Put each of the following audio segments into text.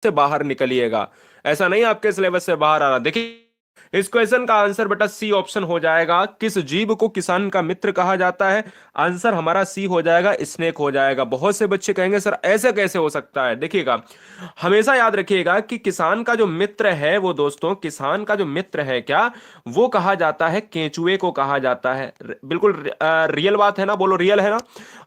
से बाहर निकलिएगा। ऐसा नहीं आपके सिलेबस से बाहर आ रहा। देखिए इस क्वेश्चन का आंसर बेटा सी ऑप्शन हो जाएगा। किस जीव को किसान का मित्र कहा जाता है? आंसर हमारा सी हो जाएगा, स्नेक हो जाएगा। बहुत से बच्चे कहेंगे सर ऐसे कैसे हो सकता है? देखिएगा, हमेशा याद रखिएगा कि किसान का जो मित्र है वो दोस्तों, किसान का जो मित्र है क्या, वो कहा जाता है केंचुए को कहा जाता है। बिल्कुल रियल बात है ना? बोलो रियल है ना?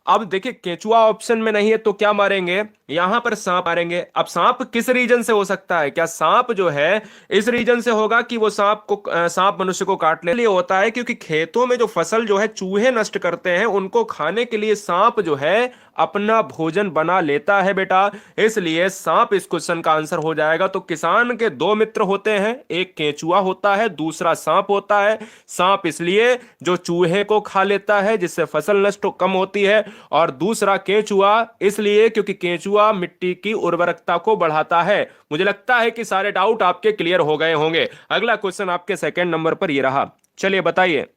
अब देखिए केंचुआ ऑप्शन में नहीं है तो क्या मारेंगे? यहां पर सांप मारेंगे। अब सांप किस रीजन से हो सकता है? क्या सांप जो है इस रीजन से होगा कि वो सांप मनुष्य को काटने के लिए होता है? क्योंकि खेतों में जो फसल जो है चूहे नष्ट करते हैं, उनको खाने के लिए सांप जो है अपना भोजन बना लेता है बेटा। इसलिए सांप इस क्वेश्चन का आंसर हो जाएगा। तो किसान के दो मित्र होते हैं, एक केंचुआ होता है, दूसरा सांप होता है। सांप इसलिए जो चूहे को खा लेता है जिससे फसल नष्ट कम होती है, और दूसरा केंचुआ इसलिए क्योंकि केंचुआ मिट्टी की उर्वरकता को बढ़ाता है। मुझे लगता है कि सारे डाउट आपके क्लियर हो गए होंगे। अगला क्वेश्चन आपके सेकंड नंबर पर ये रहा। चलिए बताइए।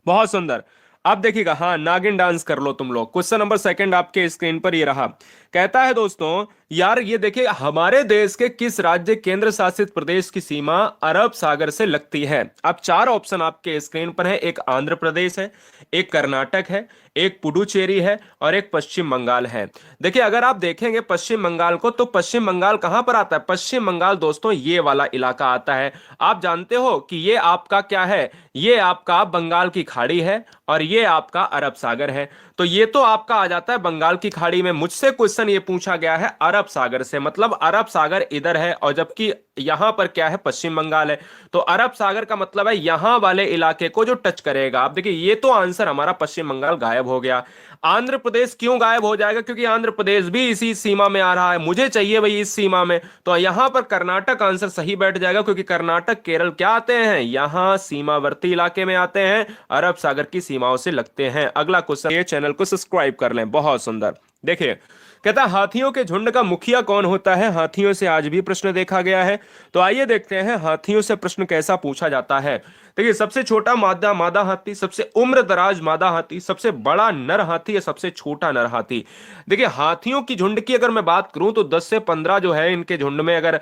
बहुत सुंदर। अब देखिएगा, हाँ नागिन डांस कर लो तुम लोग। क्वेश्चन नंबर सेकंड आपके स्क्रीन पर ये रहा। कहता है दोस्तों, यार ये देखिए, हमारे देश के किस राज्य केंद्र शासित प्रदेश की सीमा अरब सागर से लगती है? अब चार ऑप्शन आपके स्क्रीन पर है। एक आंध्र प्रदेश है, एक कर्नाटक है, एक पुडुचेरी है, और एक पश्चिम बंगाल है। देखिए अगर आप देखेंगे पश्चिम बंगाल को, तो पश्चिम बंगाल कहां पर आता है? पश्चिम बंगाल दोस्तों ये वाला इलाका आता है। आप जानते हो कि ये आपका क्या है? ये आपका बंगाल की खाड़ी है, और ये आपका अरब सागर है। तो ये तो आपका आ जाता है बंगाल की खाड़ी में। मुझसे क्वेश्चन ये पूछा गया है अरब सागर से, मतलब अरब सागर इधर है, और जबकि यहां पर क्या है? पश्चिम बंगाल है। तो अरब सागर का मतलब है यहां वाले इलाके को जो टच करेगा। आप देखिए ये तो आंसर हमारा पश्चिम बंगाल गायब हो गया। आंध्र प्रदेश क्यों गायब हो जाएगा? क्योंकि आंध्र प्रदेश भी इसी सीमा में आ रहा है, मुझे चाहिए भाई इस सीमा में। तो यहां पर कर्नाटक आंसर सही बैठ जाएगा, क्योंकि कर्नाटक केरल क्या आते हैं? यहां सीमावर्ती इलाके में आते हैं, अरब सागर की सीमाओं से लगते हैं। अगला क्वेश्चन, ये चैनल को सब्सक्राइब कर लें। बहुत सुंदर। देखिए कहता है हाथियों के झुंड का मुखिया कौन होता है? हाथियों से आज भी प्रश्न देखा गया है। तो आइए देखते हैं हाथियों से प्रश्न कैसा पूछा जाता है। देखिए सबसे छोटा मादा मादा हाथी, सबसे उम्र दराज मादा हाथी, सबसे बड़ा नर हाथी, या सबसे छोटा नर हाथी? देखिए हाथियों की झुंड की अगर मैं बात करूं तो 10 से 15 जो है इनके झुंड में अगर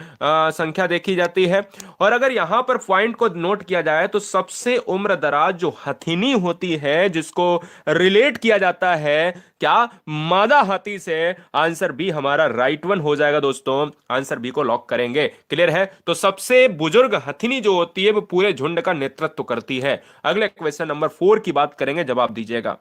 संख्या देखी जाती है। और अगर यहां पर पॉइंट को नोट किया जाए तो सबसे उम्र दराज जो हथिनी होती है, जिसको रिलेट किया जाता है क्या? मादा हाथी से। आंसर बी हमारा राइट वन हो जाएगा दोस्तों। आंसर बी को लॉक करेंगे। क्लियर है? तो सबसे बुजुर्ग हथिनी जो होती है वो पूरे झुंड का नेतृत्व करती है। अगले क्वेश्चन नंबर 4 की बात करेंगे, जवाब दीजिएगा।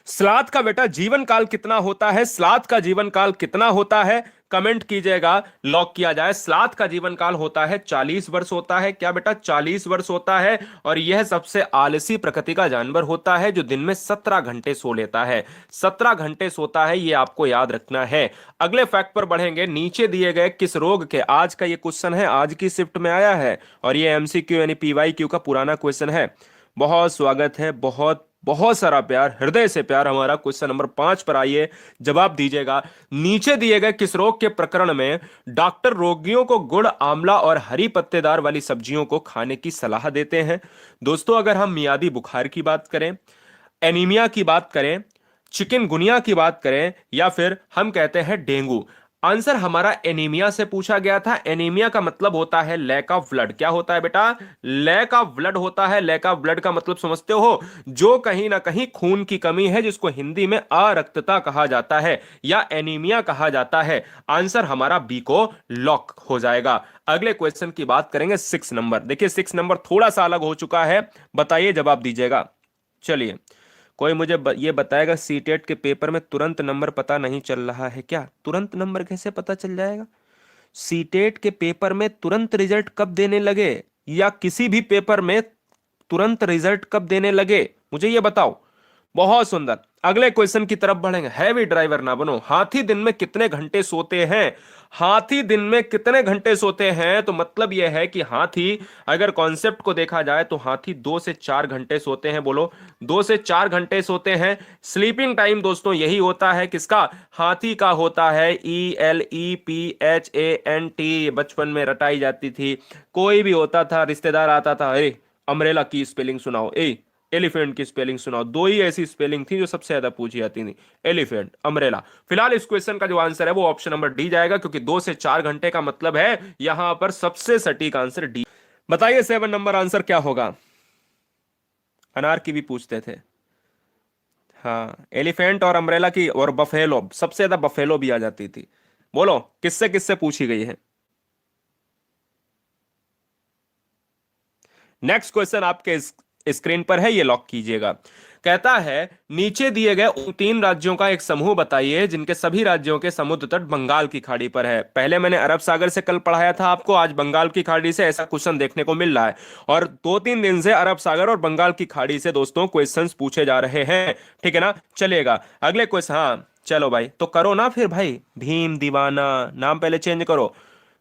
स्लाथ का बेटा जीवन काल कितना होता है? स्लाथ का जीवन काल कितना होता है? कमेंट कीजिएगा, लॉक किया जाए। स्लाथ का जीवन काल होता है 40 वर्ष होता है। क्या बेटा? 40 वर्ष होता है। और यह सबसे आलसी प्रकृति का जानवर होता है, जो दिन में 17 घंटे सो लेता है। 17 घंटे सोता है, यह आपको याद रखना है। अगले फैक्ट पर बढ़ेंगे। नीचे दिए गए किस रोग के, आज का यह क्वेश्चन है, आज की शिफ्ट में आया है, और यह एमसीक्यू यानी पीवाईक्यू का पुराना क्वेश्चन है। बहुत स्वागत है, बहुत बहुत सारा प्यार, हृदय से प्यार। हमारा क्वेश्चन नंबर 5 पर आइए, जवाब दीजिएगा। नीचे दिए गए किस रोग के प्रकरण में डॉक्टर रोगियों को गुड़, आंवला और हरी पत्तेदार वाली सब्जियों को खाने की सलाह देते हैं? दोस्तों अगर हम मियादी बुखार की बात करें, एनीमिया की बात करें, चिकनगुनिया की बात करें, या फिर हम कहते हैं डेंगू, आंसर हमारा एनीमिया से पूछा गया था। एनीमिया का मतलब होता है लैक ऑफ ब्लड। क्या होता है बेटा? लैक ऑफ ब्लड होता है। लैक ऑफ ब्लड का मतलब समझते हो? जो कहीं ना कहीं खून की कमी है, जिसको हिंदी में अरक्तता कहा जाता है या एनीमिया कहा जाता है। आंसर हमारा बी को लॉक हो जाएगा। अगले क्वेश्चन की बात करेंगे 6 नंबर। देखिए 6 नंबर थोड़ा सा अलग हो चुका है, बताइए, जवाब दीजिएगा। चलिए, कोई मुझे ये बताएगा, सीटेट के पेपर में तुरंत नंबर पता नहीं चल रहा है क्या? तुरंत नंबर कैसे पता चल जाएगा? सीटेट के पेपर में तुरंत रिजल्ट कब देने लगे, या किसी भी पेपर में तुरंत रिजल्ट कब देने लगे, मुझे ये बताओ। बहुत सुंदर। अगले क्वेश्चन की तरफ बढ़ेंगे। हैवी ड्राइवर ना बनो। हाथी दिन में कितने घंटे सोते हैं? हाथी दिन में कितने घंटे सोते हैं? तो मतलब यह है कि हाथी, अगर कॉन्सेप्ट को देखा जाए तो हाथी 2 से 4 घंटे सोते हैं। बोलो, 2 से 4 घंटे सोते हैं। स्लीपिंग टाइम दोस्तों यही होता है, किसका? हाथी का होता है। ELEPHANT, बचपन में रटाई जाती थी। कोई भी होता था, रिश्तेदार आता था, अरे अम्ब्रेला की स्पेलिंग सुनाओ, ए एलिफेंट की स्पेलिंग सुनाओ। दो ही ऐसी स्पेलिंग थी जो सबसे ज्यादा पूछी जाती थी, एलिफेंट, अम्ब्रेला। फिलहाल इस क्वेश्चन का जो आंसर है वो ऑप्शन नंबर डी जाएगा, क्योंकि 2 से 4 घंटे का मतलब है यहां पर सबसे सटीक आंसर डी। बताइए 7 नंबर आंसर क्या होगा। अनार की भी पूछते थे। हाँ, एलिफेंट और अम्ब्रेला की, और बफेलो, सबसे ज्यादा बफेलो भी आ जाती थी। बोलो किससे किससे पूछी गई है। नेक्स्ट क्वेश्चन आपके स्क्रीन पर है, ये लॉक कीजिएगा। कहता है नीचे दिए गए उन 3 राज्यों का एक समूह बताइए जिनके सभी राज्यों के समुद्र तट बंगाल की खाड़ी पर है। पहले मैंने अरब सागर से कल पढ़ाया था आपको, आज बंगाल की खाड़ी से ऐसा क्वेश्चन देखने को मिल रहा है। और 2-3 दिन से अरब सागर और बंगाल की खाड़ी से दोस्तों क्वेश्चंस पूछे जा रहे हैं। ठीक है ना, चलेगा अगले क्वेश्चन। हाँ चलो भाई, तो करो ना फिर भाई, भीम दीवाना, नाम पहले चेंज करो।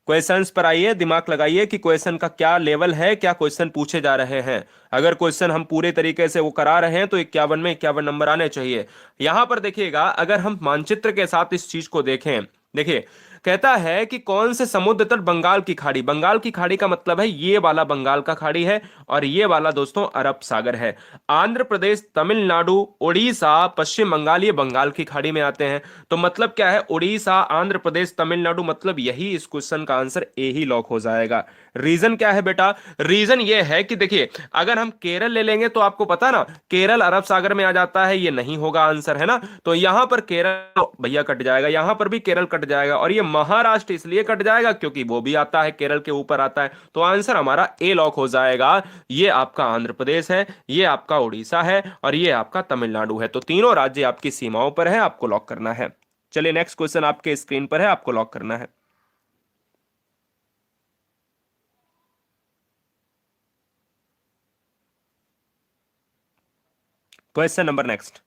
क्वेश्चंस पर आइए, दिमाग लगाइए कि क्वेश्चन का क्या लेवल है, क्या क्वेश्चन पूछे जा रहे हैं। अगर क्वेश्चन हम पूरे तरीके से वो करा रहे हैं तो 51 में 51 नंबर आने चाहिए। यहां पर देखिएगा, अगर हम मानचित्र के साथ इस चीज को देखें, देखिए कहता है कि कौन से समुद्र तट बंगाल की खाड़ी, बंगाल की खाड़ी का मतलब है ये वाला बंगाल का खाड़ी है, और ये वाला दोस्तों अरब सागर है। आंध्र प्रदेश, तमिलनाडु, उड़ीसा, पश्चिम बंगाल, ये बंगाल की खाड़ी में आते हैं। तो मतलब क्या है, उड़ीसा, आंध्र प्रदेश, तमिलनाडु, मतलब यही इस क्वेश्चन का आंसर ए ही लॉक हो जाएगा। रीजन क्या है बेटा, रीजन ये है कि देखिए अगर हम केरल ले लेंगे तो आपको पता ना, केरल अरब सागर में आ जाता है, ये नहीं होगा आंसर, है ना। तो यहां पर केरल तो भैया कट जाएगा, यहां पर भी केरल कट जाएगा, और ये महाराष्ट्र इसलिए कट जाएगा क्योंकि वो भी आता है, केरल के ऊपर आता है। तो आंसर हमारा ए लॉक हो जाएगा। ये आपका आंध्र प्रदेश है, ये आपका उड़ीसा है, और ये आपका तमिलनाडु है। तो तीनों राज्य आपकी सीमाओं पर है, आपको लॉक करना है। चलिए नेक्स्ट क्वेश्चन आपके स्क्रीन पर है, आपको लॉक करना है। Question number next,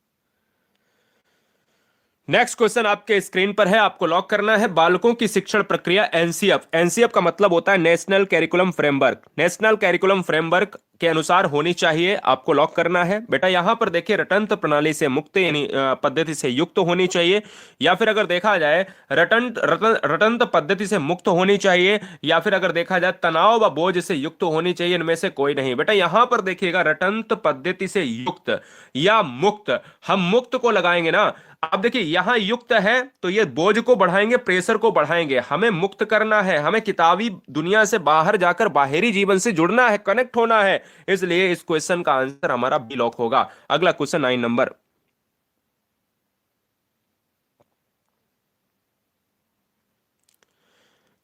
next question आपके स्क्रीन पर है, आपको लॉक करना है। बालकों की शिक्षण प्रक्रिया एनसीएफ, एनसीएफ का मतलब होता है national curriculum framework, national curriculum framework के अनुसार होनी चाहिए, आपको लॉक करना है। बेटा यहां पर देखिए रटंत प्रणाली से मुक्त, यानी पद्धति से युक्त होनी चाहिए, या फिर अगर देखा जाए रटंत पद्धति से मुक्त होनी चाहिए, या फिर अगर देखा जाए तनाव व बोझ से युक्त होनी चाहिए, इनमें से कोई नहीं। बेटा यहां पर देखिएगा रटंत पद्धति से युक्त या मुक्त, हम मुक्त को लगाएंगे ना। अब देखिए यहां युक्त है तो ये बोझ को बढ़ाएंगे, प्रेशर को बढ़ाएंगे, हमें मुक्त करना है, हमें किताबी दुनिया से बाहर जाकर बाहरी जीवन से जुड़ना है, कनेक्ट होना है। इसलिए इस क्वेश्चन का आंसर हमारा बी लॉक होगा। अगला क्वेश्चन 9 नंबर।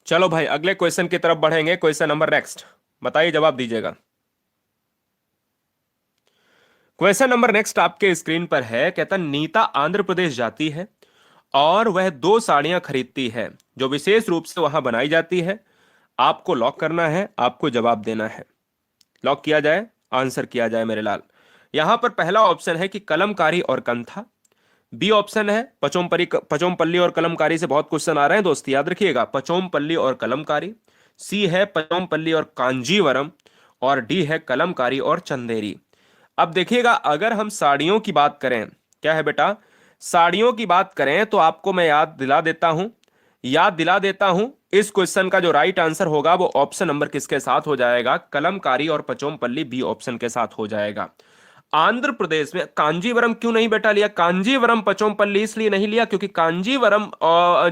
चलो भाई अगले क्वेश्चन की तरफ बढ़ेंगे। क्वेश्चन नंबर नेक्स्ट, बताइए जवाब दीजिएगा। क्वेश्चन नंबर नेक्स्ट आपके स्क्रीन पर है, कहता नीता आंध्र प्रदेश जाती है और वह 2 साड़ियां खरीदती है जो विशेष रूप से वहां बनाई जाती है। आपको लॉक करना है, आपको जवाब देना है। लॉक किया जाए, आंसर किया जाए मेरे लाल। यहां पर पहला ऑप्शन है कि कलमकारी और कंथा। बी ऑप्शन है पचोमपरी, पचोमपल्ली और कलमकारी से बहुत क्वेश्चन आ रहे हैं दोस्त, याद रखिएगा, पचोमपल्ली और कलमकारी। सी है पचोमपल्ली और कांजीवरम। और डी है कलमकारी और चंदेरी। अब देखिएगा अगर हम साड़ियों की बात करें, क्या है बेटा, साड़ियों की बात करें तो आपको मैं याद दिला देता हूं, याद दिला देता हूं, इस क्वेश्चन का जो राइट आंसर होगा वो ऑप्शन नंबर किसके साथ हो जाएगा, कलमकारी और पचोमपल्ली, बी ऑप्शन के साथ हो जाएगा। आंध्र प्रदेश में कांजीवरम क्यों नहीं बेटा लिया, कांजीवरम पचोमपल्ली इसलिए नहीं लिया क्योंकि कांजीवरम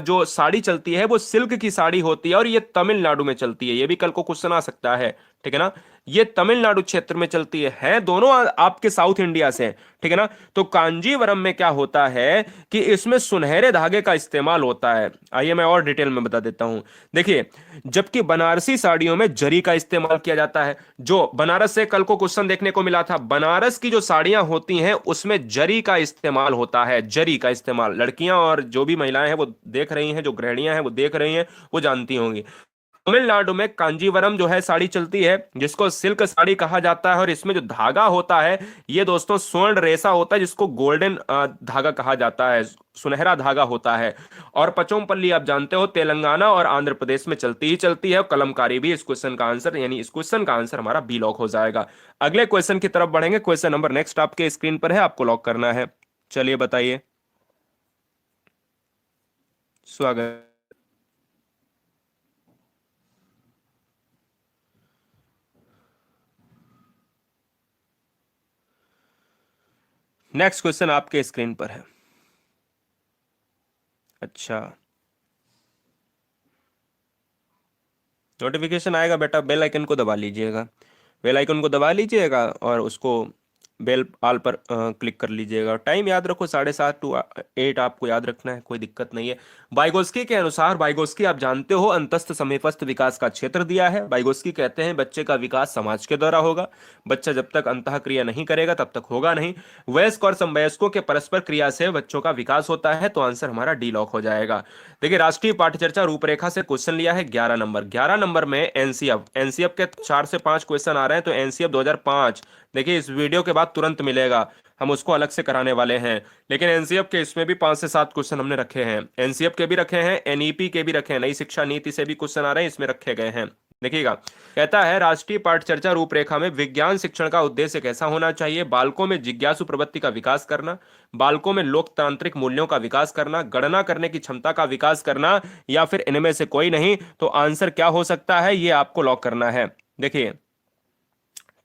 जो साड़ी चलती है वो सिल्क की साड़ी होती है, और ये तमिलनाडु में चलती है, ये भी कल को क्वेश्चन आ सकता है। ठीक है ना, ये तमिलनाडु क्षेत्र में चलती है दोनों आपके साउथ इंडिया से। ठीक है ना, तो कांजीवरम में क्या होता है कि इसमें सुनहरे धागे का इस्तेमाल होता है। आइए मैं और डिटेल में बता देता हूं। देखिए जबकि बनारसी साड़ियों में जरी का इस्तेमाल किया जाता है, जो बनारस से कल को क्वेश्चन देखने को मिला था, बनारस की जो साड़ियां होती हैं उसमें जरी का इस्तेमाल होता है, जरी का इस्तेमाल, लड़कियां और जो भी महिलाएं हैं वो देख रही हैं, जो गृहिणियां हैं वो देख रही हैं, वो जानती होंगी। तमिलनाडु में कांजीवरम जो है साड़ी चलती है, जिसको सिल्क साड़ी कहा जाता है, और इसमें जो धागा होता है ये दोस्तों स्वर्ण रेशा होता है, जिसको गोल्डन धागा कहा जाता है, सुनहरा धागा होता है। और पचोमपल्ली आप जानते हो तेलंगाना और आंध्र प्रदेश में चलती ही चलती है, और कलमकारी भी इस क्वेश्चन का आंसर, यानी इस क्वेश्चन का आंसर हमारा बी लॉक हो जाएगा। अगले क्वेश्चन की तरफ बढ़ेंगे। क्वेश्चन नंबर नेक्स्ट आपके स्क्रीन पर है, आपको लॉक करना है। चलिए बताइए। स्वागत। नेक्स्ट क्वेश्चन आपके स्क्रीन पर है। अच्छा, नोटिफिकेशन आएगा बेटा, बेल आइकन को दबा लीजिएगा, बेल आइकन को दबा लीजिएगा और उसको बेल आल पर क्लिक कर लीजिएगा। टाइम याद रखो, 7:30 टू 8 आपको याद रखना है, कोई दिक्कत नहीं है। बाइगोस्की के अनुसार, बाइगोस्की आप जानते हो अंतस्थ समीपस्थ विकास का क्षेत्र दिया है। बाइगोस्की कहते हैं बच्चे का विकास समाज के द्वारा होगा, बच्चा जब तक अंतः क्रिया नहीं करेगा तब तक होगा नहीं। वयस्क और समवयस्कों के परस्पर क्रिया से बच्चों का विकास होता है, तो आंसर हमारा डी लॉक हो जाएगा। देखिए, राष्ट्रीय पाठ्यचर्चा रूपरेखा से क्वेश्चन लिया है 11 नंबर। 11 नंबर में एनसीएफ, एनसीएफ के 4 से 5 क्वेश्चन आ रहे हैं, तो एनसीएफ 2005 देखिए इस वीडियो के बाद तुरंत मिलेगा, हम उसको अलग से कराने वाले हैं। लेकिन एनसीएफ के इसमें भी 5 से 7 क्वेश्चन हमने रखे हैं, एनसीएफ के भी रखे हैं, एनईपी के भी रखे हैं, नई शिक्षा नीति से भी क्वेश्चन आ रहे हैं, इसमें रखे गए हैं। देखिएगा, कहता है राष्ट्रीय पाठचर्चा रूपरेखा में विज्ञान शिक्षण का उद्देश्य कैसा होना चाहिए? बालकों में जिज्ञासु प्रवृत्ति का विकास करना, बालकों में लोकतांत्रिक मूल्यों का विकास करना, गणना करने की क्षमता का विकास करना, या फिर इनमें से कोई नहीं। तो आंसर क्या हो सकता है, ये आपको लॉक करना है। देखिए,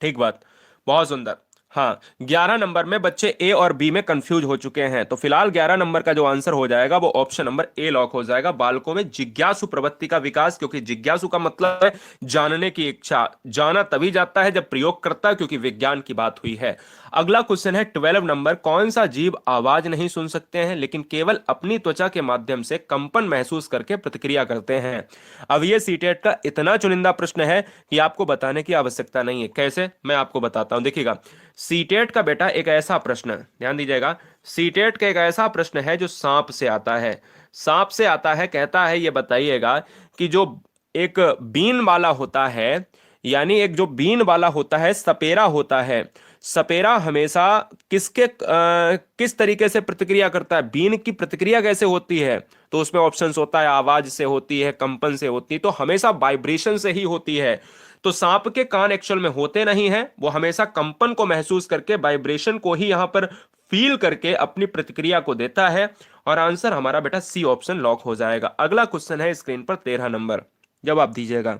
ठीक बात, बहुत सुंदर। हाँ, 11 नंबर में बच्चे ए और बी में कंफ्यूज हो चुके हैं, तो फिलहाल 11 नंबर का जो आंसर हो जाएगा वो ऑप्शन नंबर ए लॉक हो जाएगा, बालकों में जिज्ञासु प्रवृत्ति का विकास। क्योंकि जिज्ञासु का मतलब है जानने की इच्छा, जाना तभी जाता है जब प्रयोग करता है, क्योंकि विज्ञान की बात हुई है। अगला क्वेश्चन है 12 नंबर, कौन सा जीव आवाज नहीं सुन सकते हैं लेकिन केवल अपनी त्वचा के माध्यम से कंपन महसूस करके प्रतिक्रिया करते हैं? अब ये सीटेट का इतना चुनिंदा प्रश्न है कि आपको बताने की आवश्यकता नहीं है। कैसे, मैं आपको बताता हूं। देखिएगा, सीटेट का बेटा एक ऐसा प्रश्न, ध्यान दीजिएगा, सीटेट का एक ऐसा प्रश्न है जो सांप से आता है, सांप से आता है। कहता है ये बताइएगा कि जो एक बीन वाला होता है, यानी एक जो बीन वाला होता है, सपेरा होता है, सपेरा हमेशा किस तरीके से प्रतिक्रिया करता है, बीन की प्रतिक्रिया कैसे होती है? तो उसमें ऑप्शंस होता है, आवाज से होती है, कंपन से होती है, तो हमेशा वाइब्रेशन से ही होती है। तो सांप के कान एक्चुअल में होते नहीं है, वो हमेशा कंपन को महसूस करके, वाइब्रेशन को ही यहां पर फील करके अपनी प्रतिक्रिया को देता है। और आंसर हमारा बेटा सी ऑप्शन लॉक हो जाएगा। अगला क्वेश्चन है स्क्रीन पर 13 नंबर, जवाब दीजिएगा।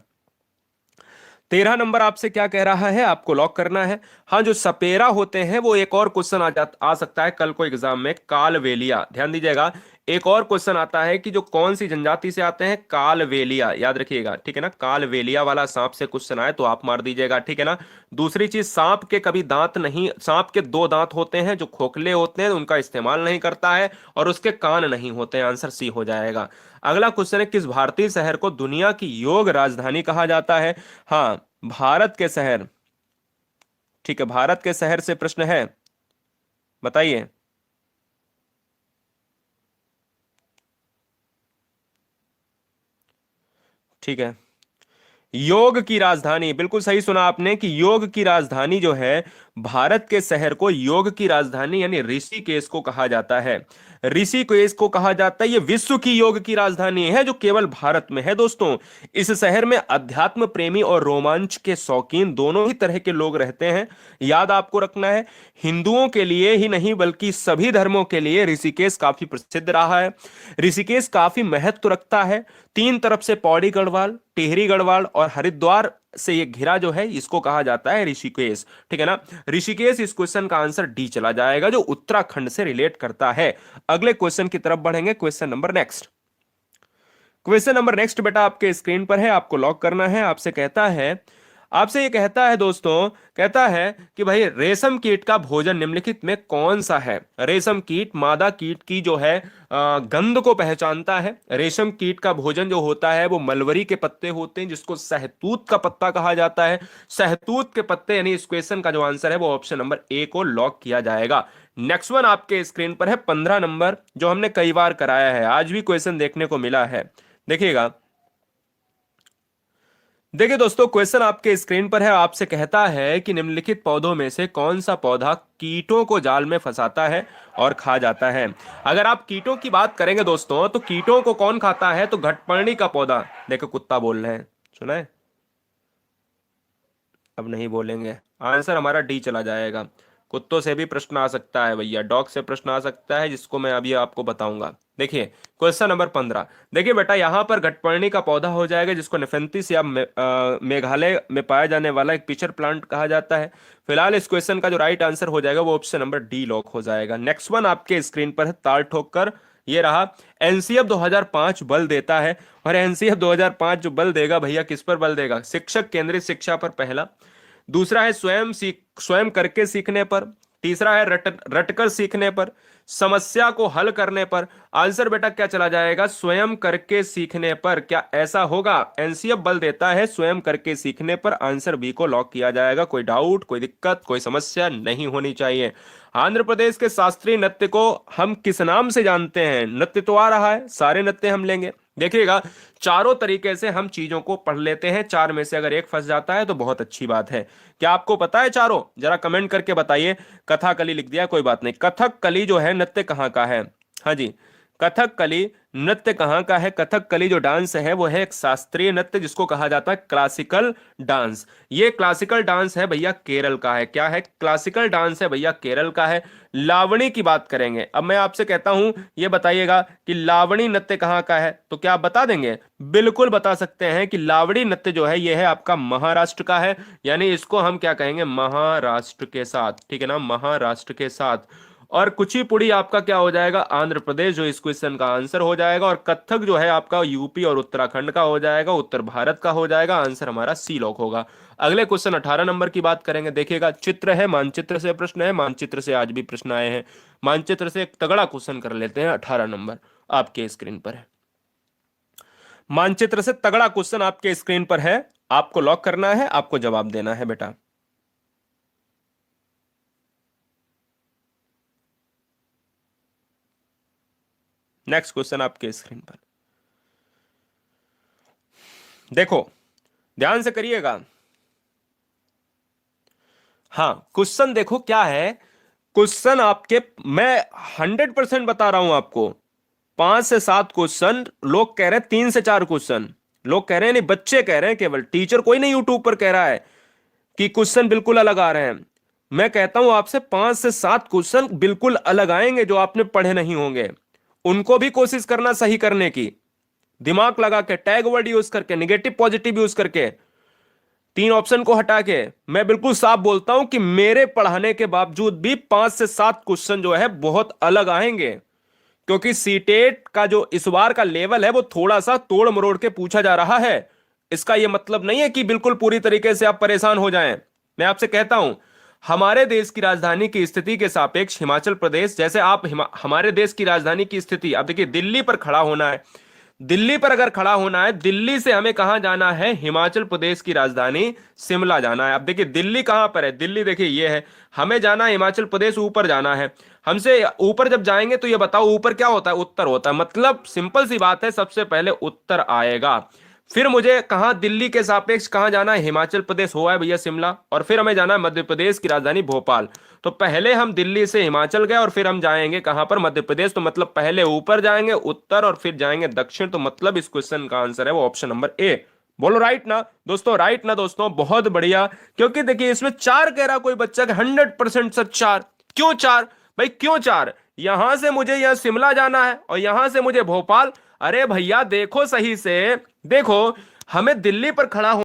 13 नंबर आपसे क्या कह रहा है, आपको लॉक करना है। हाँ, जो सपेरा होते हैं वो एक और क्वेश्चन आ सकता है कल को एग्जाम में, कालवेलिया। ध्यान दीजिएगा, एक और क्वेश्चन आता है कि जो कौन सी जनजाति से आते हैं, कालवेलिया, याद रखिएगा, ठीक है ना। कालवेलिया वाला सांप से क्वेश्चन आए तो आप मार दीजिएगा, ठीक है ना। दूसरी चीज, सांप के कभी दांत नहीं, सांप के 2 दांत होते हैं जो खोखले होते हैं, उनका इस्तेमाल नहीं करता है, और उसके कान नहीं होते हैं, आंसर सी हो जाएगा। अगला क्वेश्चन है, किस भारतीय शहर को दुनिया की योग राजधानी कहा जाता है? हाँ, भारत के शहर, ठीक है, भारत के शहर से प्रश्न है, बताइए। ठीक है, योग की राजधानी, बिल्कुल सही सुना आपने कि योग की राजधानी जो है, भारत के शहर को योग की राजधानी यानी ऋषिकेश को कहा जाता है। ऋषिकेश को कहा जाता है, ये विश्व की योग की राजधानी है जो केवल भारत में है दोस्तों। इस शहर में अध्यात्म प्रेमी और रोमांच के शौकीन दोनों ही तरह के लोग रहते हैं। याद आपको रखना है, हिंदुओं के लिए ही नहीं बल्कि सभी धर्मों के लिए ऋषिकेश काफी प्रसिद्ध रहा है। ऋषिकेश काफी महत्व रखता है, 3 तरफ से पौड़ी गढ़वाल, टिहरी गढ़वाल और हरिद्वार से ये घिरा जो है, इसको कहा जाता है ऋषिकेश, ठीक है ना। ऋषिकेश, इस क्वेश्चन का आंसर डी चला जाएगा जो उत्तराखंड से रिलेट करता है। अगले क्वेश्चन की तरफ बढ़ेंगे, question number next. Question number next बेटा आपके स्क्रीन पर है, आपको लॉक करना है। आपसे कहता है, आपसे ये कहता है दोस्तों, कहता है कि भाई रेशम कीट का भोजन निम्नलिखित में कौन सा है? रेशम कीट मादा कीट की जो है गंध को पहचानता है। रेशम कीट का भोजन जो होता है वो मलबरी के पत्ते होते हैं, जिसको सहतूत का पत्ता कहा जाता है। सहतूत के पत्ते, यानी इस क्वेश्चन का जो आंसर है वो ऑप्शन नंबर ए को लॉक किया जाएगा। नेक्स्ट वन आपके स्क्रीन पर है 15 नंबर, जो हमने कई बार कराया है, आज भी क्वेश्चन देखने को मिला है। देखिएगा, देखिए दोस्तों, क्वेश्चन आपके स्क्रीन पर है। आपसे कहता है कि निम्नलिखित पौधों में से कौन सा पौधा कीटों को जाल में फंसाता है और खा जाता है? अगर आप कीटों की बात करेंगे दोस्तों, तो कीटों को कौन खाता है? तो घटपर्णी का पौधा। देखो, कुत्ता बोल रहे हैं, सुना है? अब नहीं बोलेंगे, आंसर हमारा डी चला जाएगा। कुत्तों से भी प्रश्न आ सकता है भैया, डॉग से प्रश्न आ सकता है, जिसको मैं अभी आपको बताऊंगा। देखिए क्वेश्चन नंबर 15। देखिए बेटा, यहाँ पर घटपर्णी का पौधा हो जाएगा, जिसको नेफेंथिस या मेघालय में पाया जाने वाला एक पिचर प्लांट कहा जाता है। फिलहाल इस क्वेश्चन का जो राइट आंसर हो जाएगा वो ऑप्शन नंबर डी लॉक हो जाएगा। नेक्स्ट वन आपके स्क्रीन पर है, ताल ठोक। ये रहा। एनसीएफ 2005 बल देता है, और एनसीएफ 2005 जो बल देगा भैया, किस पर बल देगा? शिक्षक केंद्रित शिक्षा पर, पहला। दूसरा है स्वयं करके सीखने पर। तीसरा है रटकर सीखने पर। समस्या को हल करने पर। आंसर बेटा क्या चला जाएगा? स्वयं करके सीखने पर। क्या ऐसा होगा? एनसीएफ बल देता है स्वयं करके सीखने पर। आंसर बी को लॉक किया जाएगा। कोई डाउट, कोई दिक्कत, कोई समस्या नहीं होनी चाहिए। आंध्र प्रदेश के शास्त्रीय नृत्य को हम किस नाम से जानते हैं? नृत्य तो आ रहा है, सारे नृत्य हम लेंगे। देखिएगा, चारों तरीके से हम चीजों को पढ़ लेते हैं, चार में से अगर एक फंस जाता है तो बहुत अच्छी बात है। क्या आपको पता है चारों? जरा कमेंट करके बताइए। कथकली लिख दिया, कोई बात नहीं। कथकली जो है नृत्य कहाँ का है? हाँ जी, कथकली नृत्य कहाँ का है? कथकली जो डांस है वो है एक शास्त्रीय नृत्य, जिसको कहा जाता है क्लासिकल डांस। ये क्लासिकल डांस है भैया, केरल का है। क्या है? क्लासिकल डांस है भैया, केरल का है। लावणी की बात करेंगे। अब मैं आपसे कहता हूं, ये बताइएगा कि लावणी नृत्य कहाँ का है, तो क्या आप बता देंगे? बिल्कुल बता सकते हैं कि लावणी नृत्य जो है ये है आपका महाराष्ट्र का है। यानी इसको हम क्या कहेंगे? महाराष्ट्र के साथ, ठीक है ना, महाराष्ट्र के साथ। और कुचिपुड़ी आपका क्या हो जाएगा? आंध्र प्रदेश, जो इस क्वेश्चन का आंसर हो जाएगा। और कथक जो है आपका यूपी और उत्तराखंड का हो जाएगा, उत्तर भारत का हो जाएगा। आंसर हमारा सी लॉक होगा। अगले क्वेश्चन 18 नंबर की बात करेंगे। देखिएगा, चित्र है, मानचित्र से प्रश्न है। मानचित्र से आज भी प्रश्न आए हैं। मानचित्र से एक तगड़ा क्वेश्चन कर लेते हैं। 18 नंबर आपके स्क्रीन पर है। मानचित्र से तगड़ा क्वेश्चन आपके स्क्रीन पर है। आपको लॉक करना है, आपको जवाब देना है बेटा। नेक्स्ट क्वेश्चन आपके स्क्रीन पर देखो, ध्यान से करिएगा। हाँ, क्वेश्चन देखो क्या है। क्वेश्चन आपके, मैं 100% बता रहा हूं आपको। 5 से 7 क्वेश्चन, लोग कह रहे हैं 3 से 4 क्वेश्चन। लोग कह रहे हैं, नहीं बच्चे कह रहे हैं, केवल टीचर कोई नहीं यूट्यूब पर कह रहा है कि क्वेश्चन बिल्कुल अलग आ रहे हैं। मैं कहता हूं आपसे 5 से 7 क्वेश्चन बिल्कुल अलग आएंगे, जो आपने पढ़े नहीं होंगे। उनको भी कोशिश करना सही करने की, दिमाग लगा के, टैग वर्ड यूज करके, निगेटिव पॉजिटिव यूज करके, 3 ऑप्शन को हटा के। मैं बिल्कुल साफ बोलता हूं कि मेरे पढ़ाने के बावजूद भी 5 से 7 क्वेश्चन जो है बहुत अलग आएंगे, क्योंकि सीटेट का जो इस बार का लेवल है वो थोड़ा सा तोड़ मरोड़ के पूछा जा रहा है। इसका यह मतलब नहीं है कि बिल्कुल पूरी तरीके से आप परेशान हो जाएं। मैं आपसे कहता हूं, हमारे देश की राजधानी की स्थिति के सापेक्ष हिमाचल प्रदेश, जैसे आप हमारे देश की राजधानी की स्थिति, अब देखिए दिल्ली पर खड़ा होना है। दिल्ली पर अगर खड़ा होना है, दिल्ली से हमें कहां जाना है? हिमाचल प्रदेश की राजधानी शिमला जाना है। अब देखिए दिल्ली कहां पर है? दिल्ली देखिए ये है, हमें जाना है हिमाचल प्रदेश, ऊपर जाना है। हमसे ऊपर जब जाएंगे तो ये बताओ ऊपर क्या होता है? उत्तर होता है। मतलब सिंपल सी बात है, सबसे पहले उत्तर आएगा। फिर मुझे कहां, दिल्ली के सापेक्ष कहां जाना है? हिमाचल प्रदेश हुआ है भैया शिमला, और फिर हमें जाना है मध्य प्रदेश की राजधानी भोपाल। तो पहले हम दिल्ली से हिमाचल गए, और फिर हम जाएंगे कहां पर? मध्य प्रदेश। तो मतलब पहले ऊपर जाएंगे उत्तर, और फिर जाएंगे दक्षिण। तो मतलब इस क्वेश्चन का आंसर है वो ऑप्शन नंबर ए। बोलो राइट ना दोस्तों? राइट ना दोस्तों? बहुत बढ़िया। क्योंकि देखिए इसमें 4 कह रहा कोई बच्चा, 100% सर 4। क्यों 4 भाई? क्यों 4? यहां से मुझे यहां शिमला जाना है, और यहां से मुझे भोपाल। अरे भैया देखो सही से, देखो हमें दिल्ली पर खड़ा